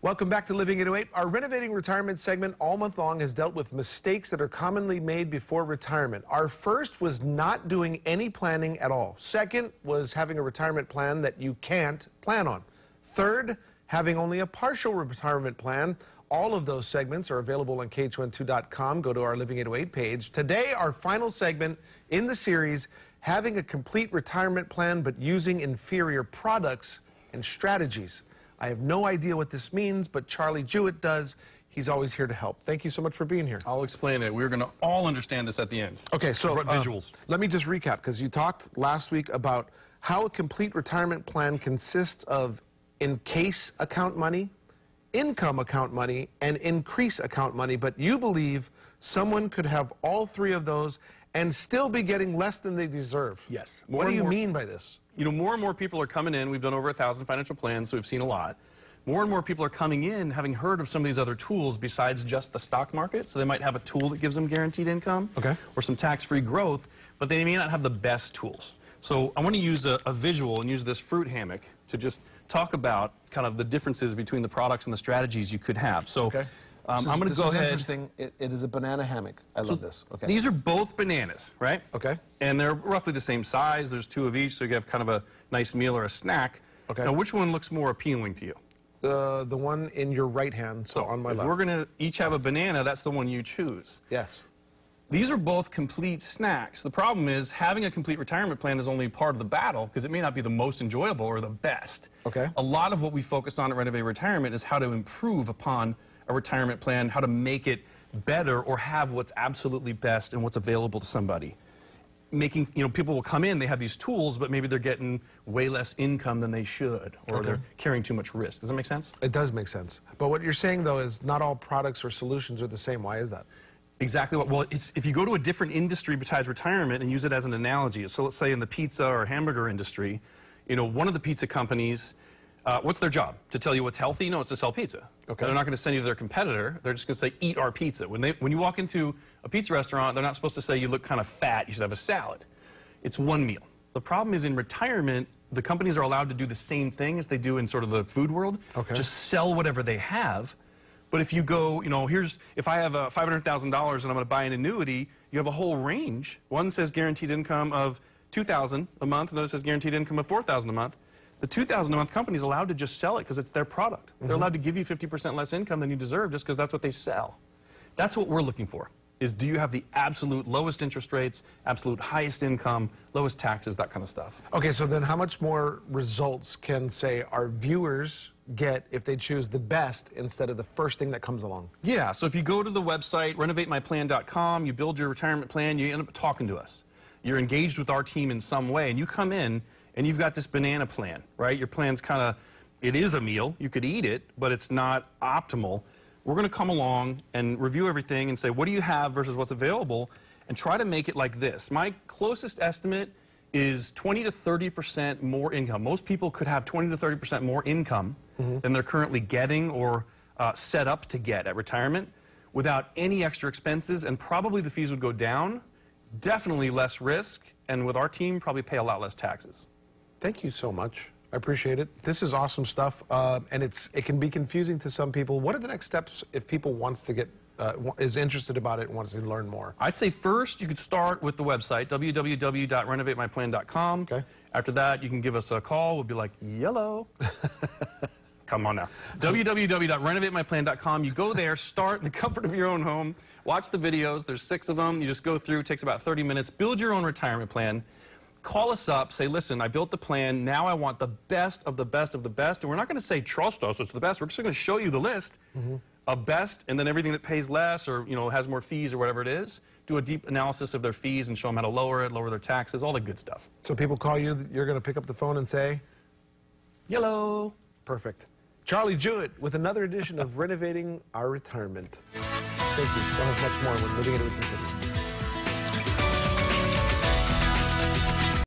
Welcome back to Living 808. Our Renovating Retirement segment all month long has dealt with mistakes that are commonly made before retirement. Our first was not doing any planning at all. Second was having a retirement plan that you can't plan on. Third, having only a partial retirement plan. All of those segments are available on KHON2.com. Go to our Living 808 page. Today, our final segment in the series, having a complete retirement plan but using inferior products and strategies. I have no idea what this means, but Charlie Jewett does. He's always here to help. Thank you so much for being here. I'll explain it. We're going to all understand this at the end. Okay, so visuals. Let me just recap, because you talked last week about how a complete retirement plan consists of in-case account money, income account money, and increase account money, but you believe someone could have all three of those and still be getting less than they deserve. Yes. What do you mean by this? You know, more and more people are coming in. We've done over 1,000 financial plans, so we've seen a lot. More and more people are coming in having heard of some of these other tools besides just the stock market. So they might have a tool that gives them guaranteed income or some tax-free growth, but they may not have the best tools. So I want to use a visual and use this fruit hammock to just talk about kind of the differences between the products and the strategies you could have. So I'm going to go ahead. This is interesting. It is a banana hammock. I love this. Okay. These are both bananas, right? Okay. And they're roughly the same size. There's two of each, so you have kind of a nice meal or a snack. Okay. Now, which one looks more appealing to you? The one in your right hand, so on my left. If we're going to each have a banana, that's the one you choose. Yes. These are both complete snacks. The problem is having a complete retirement plan is only part of the battle because it may not be the most enjoyable or the best. Okay. A lot of what we focus on at Renovate Retirement is how to improve upon a retirement plan, how to make it better or have what's absolutely best and what's available to somebody. Making, you know, people will come in, they have these tools, but maybe they're getting way less income than they should, or they're carrying too much risk. Does that make sense? It does make sense. But what you're saying, though, is not all products or solutions are the same. Why is that? Exactly. Well, if you go to a different industry besides retirement and use it as an analogy, so let's say in the pizza or hamburger industry, you know, one of the pizza companies, what's their job? To tell you what's healthy? No, it's to sell pizza. Okay. They're not going to send you to their competitor. They're just going to say, eat our pizza. When you walk into a pizza restaurant, they're not supposed to say you look kind of fat, you should have a salad. It's one meal. The problem is in retirement, the companies are allowed to do the same thing as they do in sort of the food world. Okay. Just sell whatever they have. But if you go, you know, if I have $500,000 and I'm going to buy an annuity, you have a whole range. One says guaranteed income of $2,000 a month, another says guaranteed income of $4,000 a month. The $2,000 a month company is allowed to just sell it because it's their product. They're allowed to give you 50% less income than you deserve just because that's what they sell. That's what we're looking for, is do you have the absolute lowest interest rates, absolute highest income, lowest taxes, that kind of stuff. Okay, so then how much more results can, say, our viewers get if they choose the best instead of the first thing that comes along? Yeah, so if you go to the website, renovatemyplan.com, you build your retirement plan, you end up talking to us. You're engaged with our team in some way, and you come in and you've got this banana plan, right? Your plan's kind of, it is a meal. You could eat it, but it's not optimal. We're going to come along and review everything and say, what do you have versus what's available, and try to make it like this. My closest estimate is 20 to 30% more income. Most people could have 20 to 30% more income than they're currently getting or set up to get at retirement without any extra expenses, and probably the fees would go down, definitely less risk, and with our team, probably pay a lot less taxes. Thank you so much. I appreciate it. This is awesome stuff, and it can be confusing to some people. What are the next steps if people is interested about it and wants to learn more? I'd say first you could start with the website, www.renovatemyplan.com. Okay. After that, you can give us a call. We'll be like, yellow. Come on now. www.renovatemyplan.com. You go there, start in the comfort of your own home, watch the videos. There's 6 of them. You just go through. It takes about 30 minutes. Build your own retirement plan. Call us up, say, listen, I built the plan, now I want the best of the best of the best, and we're not going to say, trust us, it's the best. We're just going to show you the list of best, and then everything that pays less or, you know, has more fees or whatever it is, do a deep analysis of their fees and show them how to lower it, lower their taxes, all the good stuff. So people call you, you're going to pick up the phone and say? Yellow. Perfect. Charlie Jewett with another edition of Renovating Our Retirement. Thank you. We'll have much more when Living 808 continues.